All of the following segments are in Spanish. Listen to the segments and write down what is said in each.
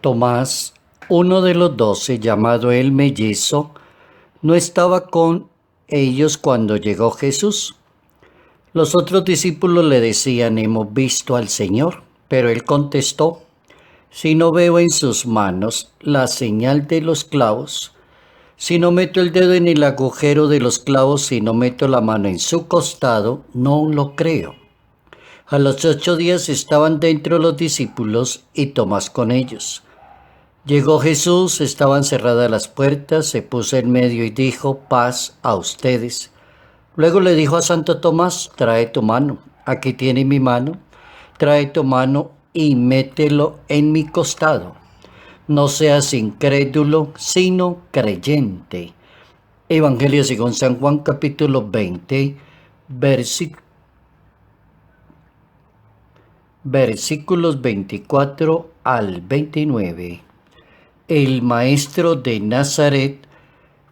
Tomás, uno de los 12, llamado el mellizo, no estaba con ellos cuando llegó Jesús. Los otros discípulos le decían: hemos visto al Señor. Pero él contestó: si no veo en sus manos la señal de los clavos, si no meto el dedo en el agujero de los clavos, si no meto la mano en su costado, no lo creo. A los 8 días estaban dentro los discípulos y Tomás con ellos. Llegó Jesús, estaban cerradas las puertas, se puso en medio y dijo: paz a ustedes. Luego le dijo a Santo Tomás: trae tu mano, aquí tiene mi mano, trae tu mano y mételo en mi costado. No seas incrédulo, sino creyente. Evangelio según San Juan, capítulo 20, versículos 24 al 29. El maestro de Nazaret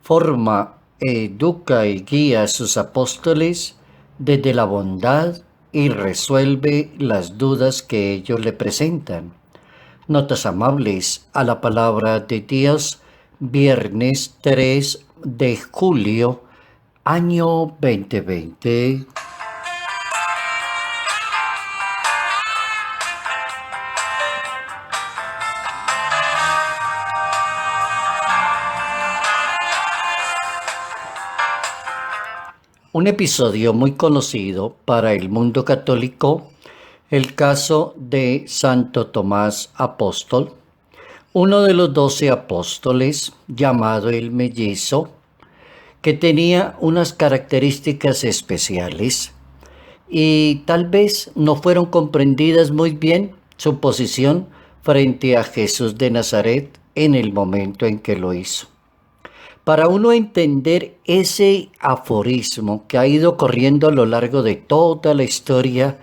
forma, educa y guía a sus apóstoles desde la bondad y resuelve las dudas que ellos le presentan. Notas amables a la palabra de Dios, viernes 3 de julio, año 2020. Un episodio muy conocido para el mundo católico, el caso de Santo Tomás Apóstol, uno de los 12 apóstoles, llamado el mellizo, que tenía unas características especiales y tal vez no fueron comprendidas muy bien su posición frente a Jesús de Nazaret en el momento en que lo hizo. Para uno entender ese aforismo que ha ido corriendo a lo largo de toda la historia,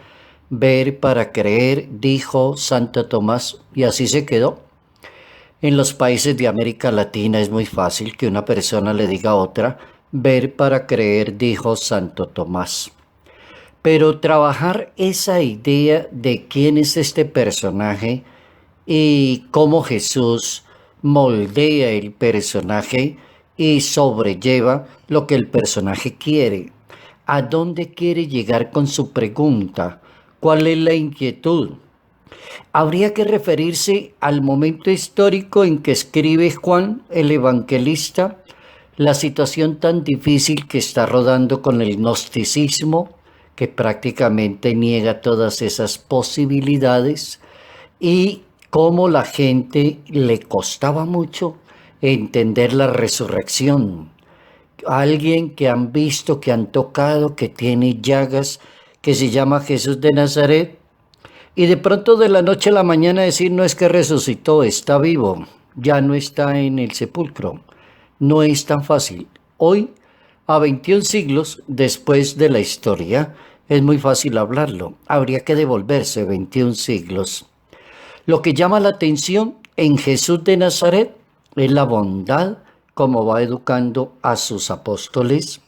ver para creer, dijo Santo Tomás, y así se quedó. En los países de América Latina es muy fácil que una persona le diga a otra: ver para creer, dijo Santo Tomás. Pero trabajar esa idea de quién es este personaje y cómo Jesús moldea el personaje y sobrelleva lo que el personaje quiere. ¿A dónde quiere llegar con su pregunta? ¿Cuál es la inquietud? Habría que referirse al momento histórico en que escribe Juan el Evangelista la situación tan difícil que está rodando con el gnosticismo, que prácticamente niega todas esas posibilidades, y cómo la gente le costaba mucho entender la resurrección. Alguien que han visto, que han tocado, que tiene llagas, que se llama Jesús de Nazaret, y de pronto de la noche a la mañana decir: no es que resucitó, está vivo, ya no está en el sepulcro. No es tan fácil. Hoy, a 21 siglos después de la historia, es muy fácil hablarlo. Habría que devolverse 21 siglos. Lo que llama la atención en Jesús de Nazaret es la bondad, como va educando a sus apóstoles.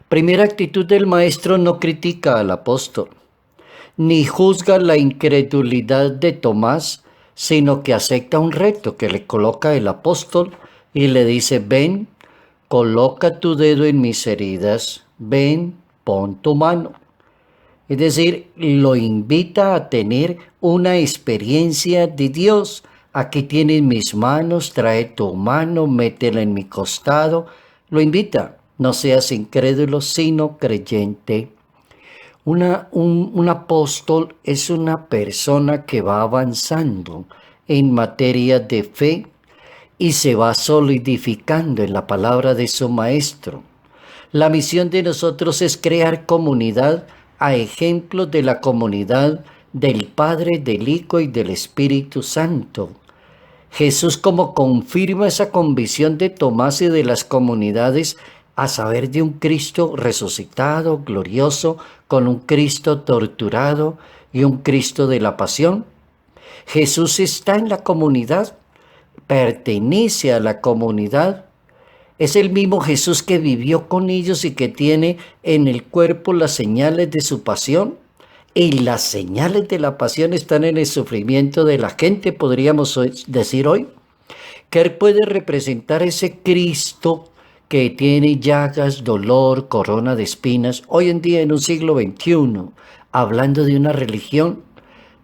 Primera actitud del maestro: no critica al apóstol, ni juzga la incredulidad de Tomás, sino que acepta un reto que le coloca el apóstol y le dice: ven, coloca tu dedo en mis heridas, ven, pon tu mano. Es decir, lo invita a tener una experiencia de Dios. Aquí tienes mis manos, trae tu mano, métela en mi costado. Lo invita: no seas incrédulo, sino creyente. Un apóstol es una persona que va avanzando en materia de fe y se va solidificando en la palabra de su maestro. La misión de nosotros es crear comunidad a ejemplo de la comunidad del Padre, del Hijo y del Espíritu Santo. Jesús, como confirma esa convicción de Tomás y de las comunidades, a saber de un Cristo resucitado, glorioso, con un Cristo torturado y un Cristo de la pasión. Jesús está en la comunidad, pertenece a la comunidad. Es el mismo Jesús que vivió con ellos y que tiene en el cuerpo las señales de su pasión. Y las señales de la pasión están en el sufrimiento de la gente, podríamos decir hoy, que Él puede representar ese Cristo que tiene llagas, dolor, corona de espinas. Hoy en día, en un siglo XXI, hablando de una religión,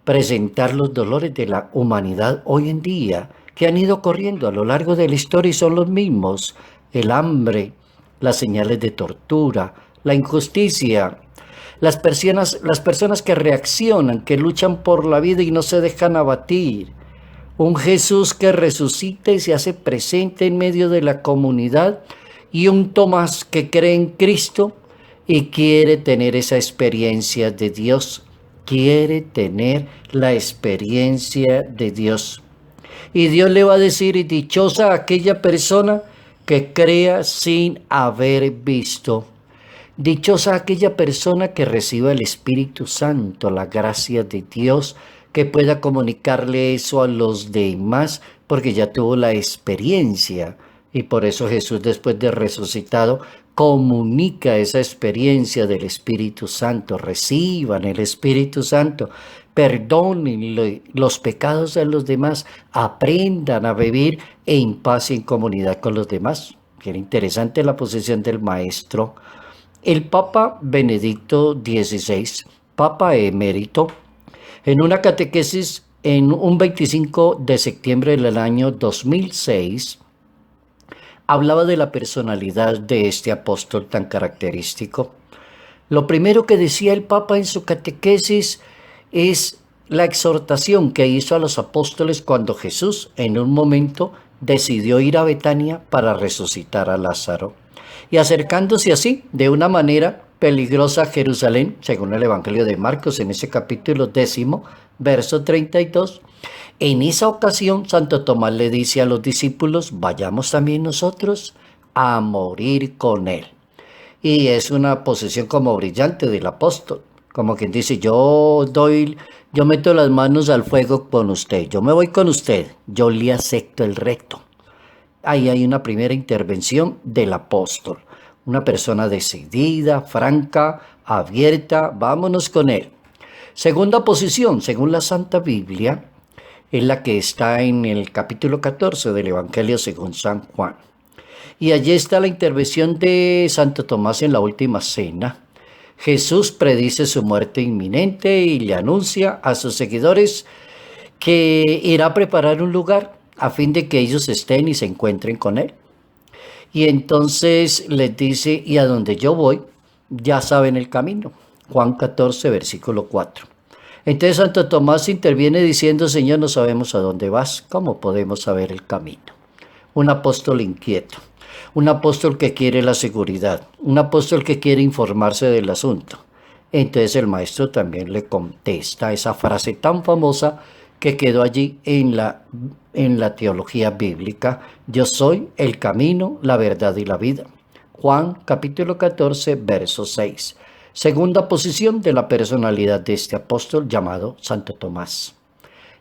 presentar los dolores de la humanidad hoy en día, que han ido corriendo a lo largo de la historia y son los mismos: el hambre, las señales de tortura, la injusticia, las personas que reaccionan, que luchan por la vida y no se dejan abatir. Un Jesús que resucita y se hace presente en medio de la comunidad, y un Tomás que cree en Cristo y quiere tener esa experiencia de Dios. Quiere tener la experiencia de Dios. Y Dios le va a decir: dichosa aquella persona que crea sin haber visto. Dichosa aquella persona que reciba el Espíritu Santo, la gracia de Dios, que pueda comunicarle eso a los demás, porque ya tuvo la experiencia. Y por eso Jesús, después de resucitado, comunica esa experiencia del Espíritu Santo. Reciban el Espíritu Santo, perdonen los pecados de los demás, aprendan a vivir en paz y en comunidad con los demás. Qué interesante la posición del Maestro. El Papa Benedicto XVI, Papa emérito, en una catequesis en un 25 de septiembre del año 2006, hablaba de la personalidad de este apóstol tan característico. Lo primero que decía el Papa en su catequesis es la exhortación que hizo a los apóstoles cuando Jesús, en un momento, decidió ir a Betania para resucitar a Lázaro. Y acercándose así, de una manera peligrosa a Jerusalén, según el Evangelio de Marcos, en ese capítulo 10, verso 32, en esa ocasión Santo Tomás le dice a los discípulos: vayamos también nosotros a morir con él. Y es una posición como brillante del apóstol, como quien dice: yo meto las manos al fuego con usted, yo me voy con usted, yo le acepto el reto. Ahí hay una primera intervención del apóstol, una persona decidida, franca, abierta: vámonos con él. Segunda posición, según la Santa Biblia, es la que está en el capítulo 14 del Evangelio según San Juan. Y allí está la intervención de Santo Tomás en la última cena. Jesús predice su muerte inminente y le anuncia a sus seguidores que irá a preparar un lugar a fin de que ellos estén y se encuentren con él. Y entonces les dice: y a donde yo voy, ya saben el camino. Juan 14, versículo 4. Entonces Santo Tomás interviene diciendo: Señor, no sabemos a dónde vas, ¿cómo podemos saber el camino? Un apóstol inquieto, un apóstol que quiere la seguridad, un apóstol que quiere informarse del asunto. Entonces el maestro también le contesta esa frase tan famosa que quedó allí en la teología bíblica: yo soy el camino, la verdad y la vida. Juan capítulo 14, verso 6. Segunda posición de la personalidad de este apóstol llamado Santo Tomás.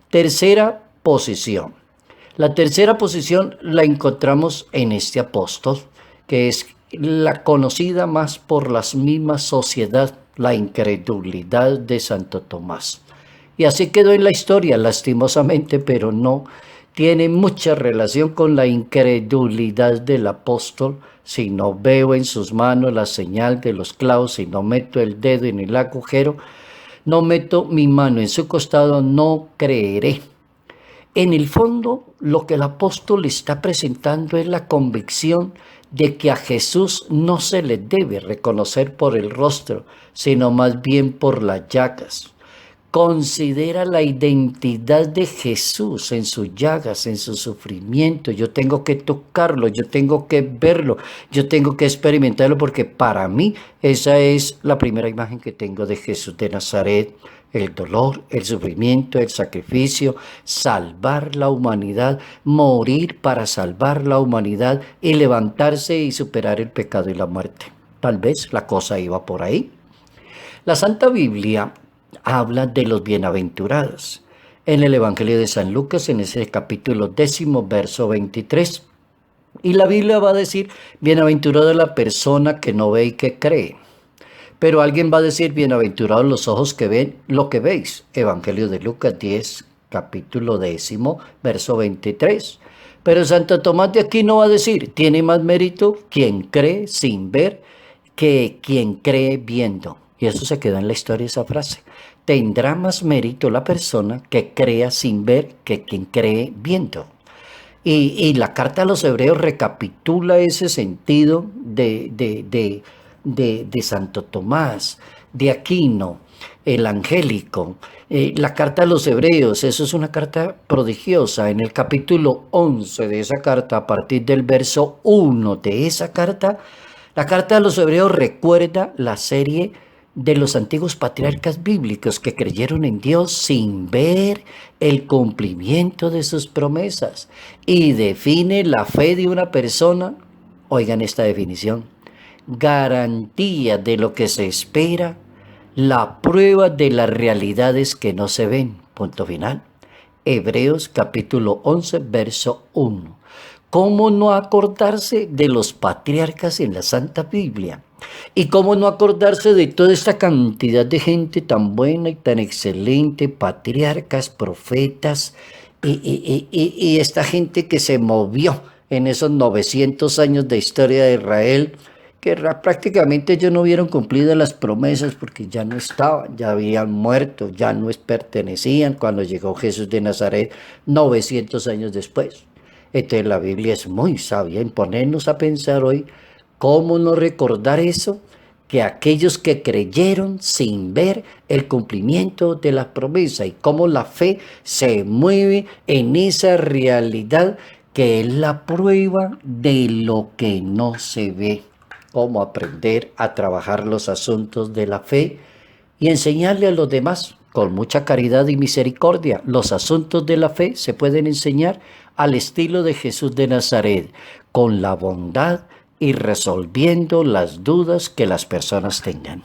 Tercera posición. La tercera posición la encontramos en este apóstol, que es la conocida más por la misma sociedad, la incredulidad de Santo Tomás. Y así quedó en la historia, lastimosamente, pero no tiene mucha relación con la incredulidad del apóstol. Si no veo en sus manos la señal de los clavos, si no meto el dedo en el agujero, no meto mi mano en su costado, no creeré. En el fondo, lo que el apóstol está presentando es la convicción de que a Jesús no se le debe reconocer por el rostro, sino más bien por las llagas. Considera la identidad de Jesús en sus llagas, en su sufrimiento. Yo tengo que tocarlo, yo tengo que verlo, yo tengo que experimentarlo, porque para mí esa es la primera imagen que tengo de Jesús de Nazaret. El dolor, el sufrimiento, el sacrificio, salvar la humanidad, morir para salvar la humanidad y levantarse y superar el pecado y la muerte. Tal vez la cosa iba por ahí. La Santa Biblia habla de los bienaventurados. En el Evangelio de San Lucas, en ese capítulo 10, verso 23. Y la Biblia va a decir: bienaventurada la persona que no ve y que cree. Pero alguien va a decir, bienaventurados los ojos que ven lo que veis. Evangelio de Lucas 10, capítulo 10, verso 23. Pero Santo Tomás de Aquino va a decir, tiene más mérito quien cree sin ver que quien cree viendo. Y eso se queda en la historia, esa frase. Tendrá más mérito la persona que crea sin ver que quien cree viendo. Y la carta a los hebreos recapitula ese sentido de Santo Tomás, de Aquino, el angélico. La carta a los hebreos, eso es una carta prodigiosa. En el capítulo 11 de esa carta, a partir del verso 1 de esa carta, la carta a los hebreos recuerda la serie de los antiguos patriarcas bíblicos que creyeron en Dios sin ver el cumplimiento de sus promesas, y define la fe de una persona, oigan esta definición, garantía de lo que se espera, la prueba de las realidades que no se ven. Punto final. Hebreos capítulo 11, verso 1. ¿Cómo no acordarse de los patriarcas en la Santa Biblia? ¿Y cómo no acordarse de toda esta cantidad de gente tan buena y tan excelente, patriarcas, profetas, y esta gente que se movió en esos 900 años de historia de Israel, que prácticamente ellos no hubieron cumplido las promesas porque ya no estaban, ya habían muerto, ya no pertenecían cuando llegó Jesús de Nazaret 900 años después? Entonces la Biblia es muy sabia en ponernos a pensar hoy cómo no recordar eso, que aquellos que creyeron sin ver el cumplimiento de la promesa, y cómo la fe se mueve en esa realidad que es la prueba de lo que no se ve. Cómo aprender a trabajar los asuntos de la fe y enseñarle a los demás con mucha caridad y misericordia. Los asuntos de la fe se pueden enseñar al estilo de Jesús de Nazaret, con la bondad y resolviendo las dudas que las personas tengan.